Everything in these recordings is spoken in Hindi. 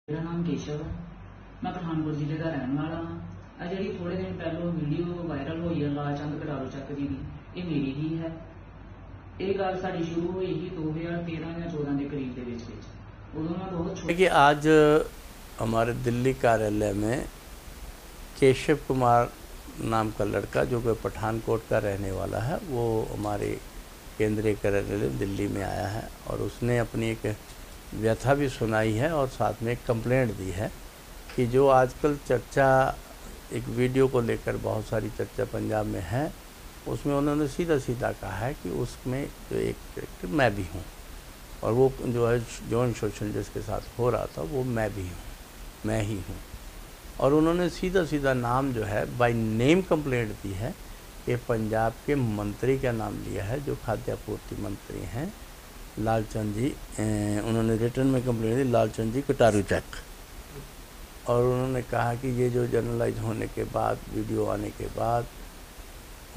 मेरा नाम केशव है। मैं पठानकोट जिले का रहने वाला हाँ। जी थोड़े दिन पहलों वीडियो वायरल हुई है लालचंद कटारू चक जी की, ये मेरी ही है। ये गल साडी शुरू हुई ही 2013 या 14 के करीब के विच। उदों मैं बहुत देखिए, आज हमारे दिल्ली कार्यालय में केशव कुमार नाम का लड़का जो कि पठानकोट का रहने वाला है, वो हमारे केंद्रीय कार्यालय दिल्ली में आया है और उसने अपनी एक व्यथा भी सुनाई है और साथ में एक कंप्लेंट दी है कि जो आजकल चर्चा एक वीडियो को लेकर बहुत सारी चर्चा पंजाब में है, उसमें उन्होंने सीधा सीधा कहा है कि उसमें जो एक कैरेक्टर मैं भी हूँ और वो जो है यौन शोषण जिसके साथ हो रहा था वो मैं भी हूँ, मैं ही हूँ। और उन्होंने सीधा सीधा नाम जो है बाय नेम कंप्लेंट दी है कि पंजाब के मंत्री का नाम लिया है जो खाद्य आपूर्ति मंत्री हैं लालचंद जी। उन्होंने रिटर्न में कंप्लेंट दी लालचंद जी कटारू चक, और उन्होंने कहा कि ये जो जर्नलाइज होने के बाद वीडियो आने के बाद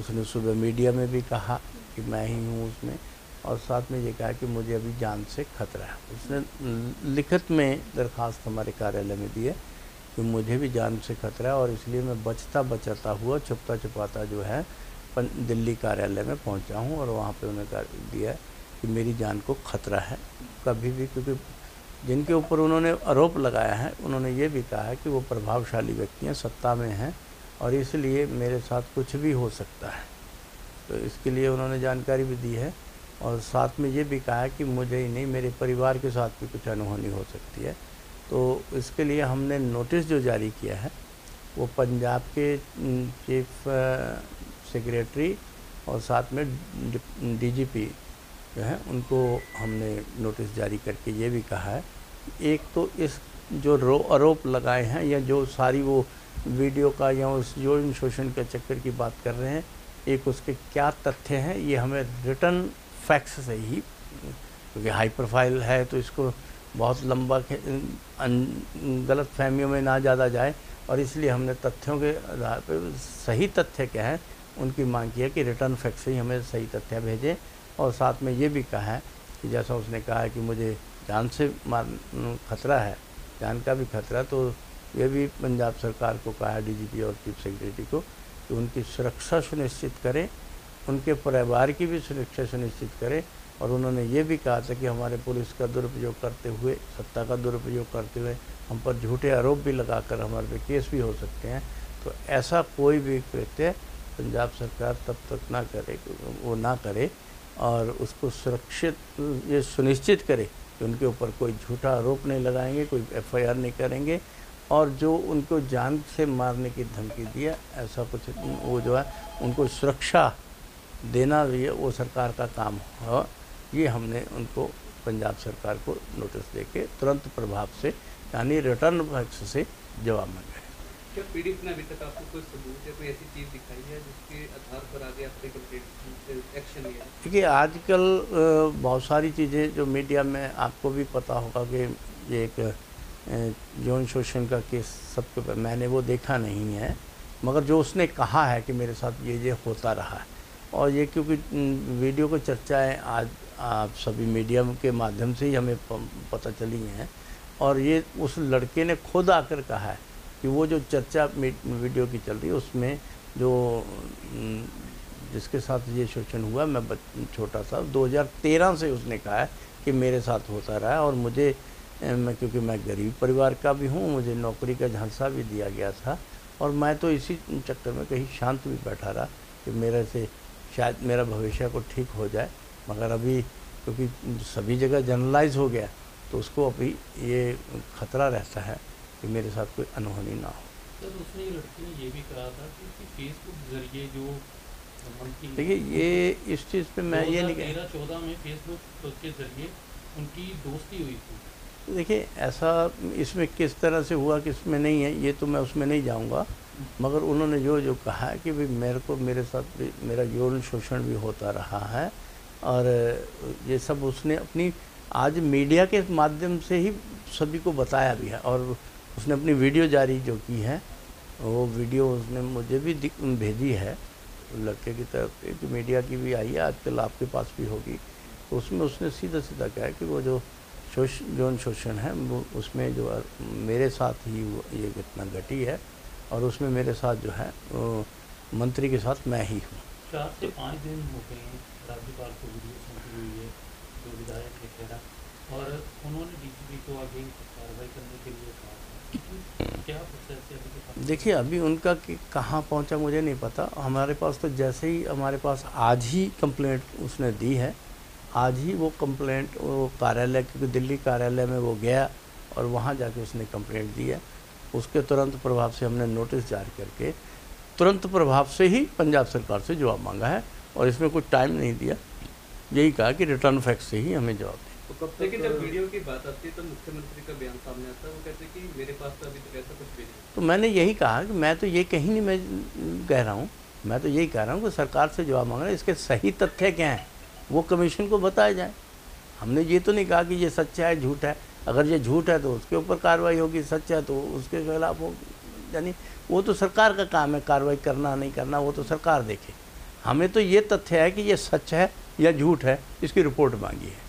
उसने सुबह मीडिया में भी कहा कि मैं ही हूँ उसमें, और साथ में ये कहा कि मुझे अभी जान से खतरा है। उसने लिखित में दरख्वास्त हमारे कार्यालय में दी है कि मुझे भी जान से खतरा है और इसलिए मैं बचता बचाता हुआ छुपता छुपाता जो है दिल्ली कार्यालय में पहुंचा हूं और वहां पे उन्होंने दिया कि मेरी जान को खतरा है कभी भी, क्योंकि जिनके ऊपर उन्होंने आरोप लगाया है उन्होंने ये भी कहा है कि वो प्रभावशाली व्यक्ति हैं, सत्ता में हैं और इसलिए मेरे साथ कुछ भी हो सकता है। तो इसके लिए उन्होंने जानकारी भी दी है और साथ में ये भी कहा है कि मुझे ही नहीं मेरे परिवार के साथ भी कुछ अनहोनी हो सकती है। तो इसके लिए हमने नोटिस जो जारी किया है वो पंजाब के चीफ सेक्रेटरी और साथ में डीजीपी जो है उनको हमने नोटिस जारी करके ये भी कहा है, एक तो इस जो आरोप लगाए हैं या जो सारी वो वीडियो का या उस यौन शोषण के चक्कर की बात कर रहे हैं, एक उसके क्या तथ्य हैं ये हमें रिटर्न फैक्ट्स से ही, क्योंकि हाई प्रोफाइल है तो इसको बहुत लंबा गलत फहमियों में ना ज़्यादा जाए, और इसलिए हमने तथ्यों के आधार पर सही तथ्य क्या है उनकी मांग की है कि रिटर्न फैक्ट से ही हमें सही तथ्य भेजें। और साथ में ये भी कहा है कि जैसा उसने कहा है कि मुझे जान से खतरा है, जान का भी खतरा, तो ये भी पंजाब सरकार को कहा है डीजीपी और चीफ सेक्रेटरी को कि उनकी सुरक्षा सुनिश्चित करें, उनके परिवार की भी सुरक्षा सुनिश्चित करें। और उन्होंने ये भी कहा था कि हमारे पुलिस का दुरुपयोग करते हुए, सत्ता का दुरुपयोग करते हुए हम पर झूठे आरोप भी लगाकर हमारे पे केस भी हो सकते हैं। तो ऐसा कोई भी कृत्य पंजाब सरकार तब तक ना करे, वो ना करे और उसको सुरक्षित ये सुनिश्चित करे कि उनके ऊपर कोई झूठा आरोप नहीं लगाएंगे, कोई एफआईआर नहीं करेंगे, और जो उनको जान से मारने की धमकी दिया ऐसा कुछ वो जो है उनको सुरक्षा देना भी है वो सरकार का काम हो। ये हमने उनको पंजाब सरकार को नोटिस देके तुरंत प्रभाव से यानी रिटर्न फैक्स से जवाब मांगा है। क्या पीड़ित ने अभी तक आपको कोई सबूत या कोई ऐसी चीज़ दिखाई है जिसके आधार पर आगे आपने कंप्लीट एक्शन लिया है? देखिए, आजकल बहुत सारी चीज़ें जो मीडिया में आपको भी पता होगा कि ये एक यौन शोषण का केस सबके, मैंने वो देखा नहीं है, मगर जो उसने कहा है कि मेरे साथ ये होता रहा है, और ये क्योंकि वीडियो को चर्चाएँ आज आप सभी मीडिया के माध्यम से ही हमें पता चली हैं, और ये उस लड़के ने खुद आकर कहा है कि वो जो चर्चा वीडियो की चल रही है उसमें जो जिसके साथ ये शोषण हुआ, मैं छोटा था, 2013 से उसने कहा है कि मेरे साथ होता रहा है और मुझे क्योंकि मैं गरीब परिवार का भी हूँ, मुझे नौकरी का झांसा भी दिया गया था और मैं तो इसी चक्कर में कहीं शांत भी बैठा रहा कि मेरे से शायद मेरा भविष्य को ठीक हो जाए, मगर अभी क्योंकि सभी जगह जनरलाइज हो गया तो उसको अभी ये खतरा रहता है कि मेरे साथ कोई अनहोनी ना हो। तो उसने लड़की ने ये भी कहा था कि फेसबुक जरिए जो देखिए, ये इस चीज़ पे मैं ये नहीं कह 2013-14 में फेसबुक के जरिए उनकी दोस्ती हुई थी। देखिए, ऐसा इसमें किस तरह से हुआ किसमें नहीं है ये तो मैं उसमें नहीं जाऊंगा, मगर उन्होंने जो कहा है कि भाई मेरे साथ भी मेरा यौन शोषण भी होता रहा है, और ये सब उसने अपनी आज मीडिया के माध्यम से ही सभी को बताया भी है, और उसने अपनी वीडियो जारी जो की है वो वीडियो उसने मुझे भी भेजी है लड़के की तरफ से, कि मीडिया की भी आई है आजकल, आपके पास भी होगी, तो उसमें उसने सीधा सीधा कहा कि वो जो यौन शोषण है वो उसमें जो मेरे साथ ही ये घटना घटी है और उसमें मेरे साथ जो है मंत्री के साथ मैं ही हूँ। 4 से 5 दिन हो गए हैं राज्यपाल को वीडियो सौंपी हुई है जो विधायक है कह रहा, और उन्होंने डीजीपी को आगे कार्रवाई करने के लिए कहा। क्या प्रोसेस है अभी? देखिए अभी उनका कि कहाँ पहुँचा मुझे नहीं पता। हमारे पास तो जैसे ही हमारे पास आज ही कंप्लेंट उसने दी है, आज ही वो कंप्लेंट वो कार्यालय, क्योंकि दिल्ली कार्यालय में वो गया और वहाँ जाके उसने कंप्लेंट दी है। उसके तुरंत प्रभाव से हमने नोटिस जारी करके तुरंत प्रभाव से ही पंजाब सरकार से जवाब मांगा है और इसमें कुछ टाइम नहीं दिया, यही कहा कि रिटर्न फैक्ट से ही हमें जवाब दें। तो लेकिन जब वीडियो की बात आती है तो मुख्यमंत्री का बयान सामने आता है, वो कहते हैं कि मेरे पास तो अभी तक ऐसा कुछ भी नहीं। तो मैंने यही कहा कि मैं तो ये कहीं नहीं मैं कह रहा हूँ, मैं तो यही कह रहा हूँ कि सरकार से जवाब मांग रहे हैं, इसके सही तथ्य क्या हैं वो कमीशन को बताया जाए। हमने ये तो नहीं कहा कि ये सच्चा है झूठ है, अगर ये झूठ है तो उसके ऊपर कार्रवाई होगी, सच है तो उसके खिलाफ हो, यानी वो तो सरकार का काम है कार्रवाई करना नहीं करना, वो तो सरकार देखे। हमें तो ये तथ्य है कि ये सच है या झूठ है, इसकी रिपोर्ट मांगी है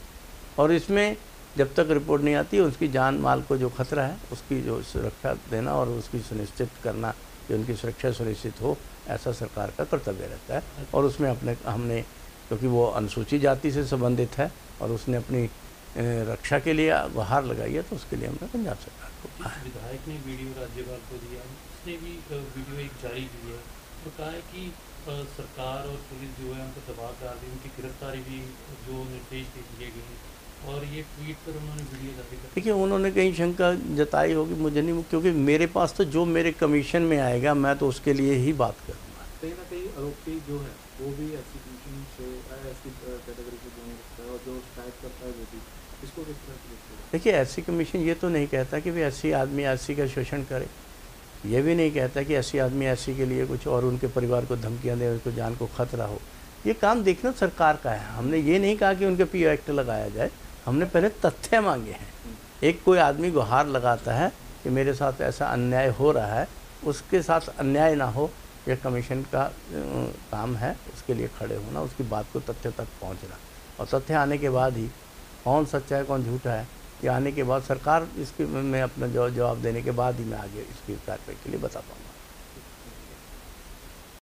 और इसमें जब तक रिपोर्ट नहीं आती उसकी जान माल को जो खतरा है उसकी जो सुरक्षा देना और उसकी सुनिश्चित करना कि उनकी सुरक्षा सुनिश्चित हो, ऐसा सरकार का कर्तव्य रहता है। और उसमें हमने क्योंकि वो अनुसूचित जाति से संबंधित है और उसने अपनी रक्षा के लिए गुहार लगाई है, तो उसके लिए हमने पंजाब सरकार को कहा है। विधायक ने वीडियो राज्यपाल को दिया, उसने भी वीडियो एक जारी की है और कहा है कि सरकार और पुलिस जो है उनको दबाव डाल रही है, उनकी गिरफ्तारी भी जो निर्देश दे दिए गए और ये ट्वीट पर उन्होंने वीडियो जारी कर। देखिए उन्होंने कहीं शंका जताई होगी, मुझे नहीं, क्योंकि मेरे पास तो जो मेरे कमीशन में आएगा मैं तो उसके लिए ही बात करूँगा। कहीं ना कहीं आरोपी जो है वो भी ऐसी कमीशन से ऐसी कैटेगरी से जुड़ने लगता है और जो शिकायत करता है वो भी, इसको किस तरह से देखते हैं? देखिए ऐसी कमीशन ये तो नहीं कहता कि भाई ऐसी आदमी ऐसी का शोषण करे, ये भी नहीं कहता कि ऐसी आदमी ऐसी के लिए कुछ और उनके परिवार को धमकियां दे, उसको जान को खतरा हो। ये काम देखना सरकार का है। हमने ये नहीं कहा कि उनके पीओ एक्ट लगाया जाए, हमने पहले तथ्य मांगे हैं। एक कोई आदमी गुहार लगाता है कि मेरे साथ ऐसा अन्याय हो रहा है, उसके साथ अन्याय ना हो, यह कमीशन का काम है, उसके लिए खड़े होना, उसकी बात को तथ्य तक पहुंचना और तथ्य आने के बाद ही कौन सच्चा है कौन झूठा है ये आने के बाद सरकार इसके में अपना जवाब देने के बाद ही मैं आगे इसकी कार्रवाई के लिए बता पाऊँगा।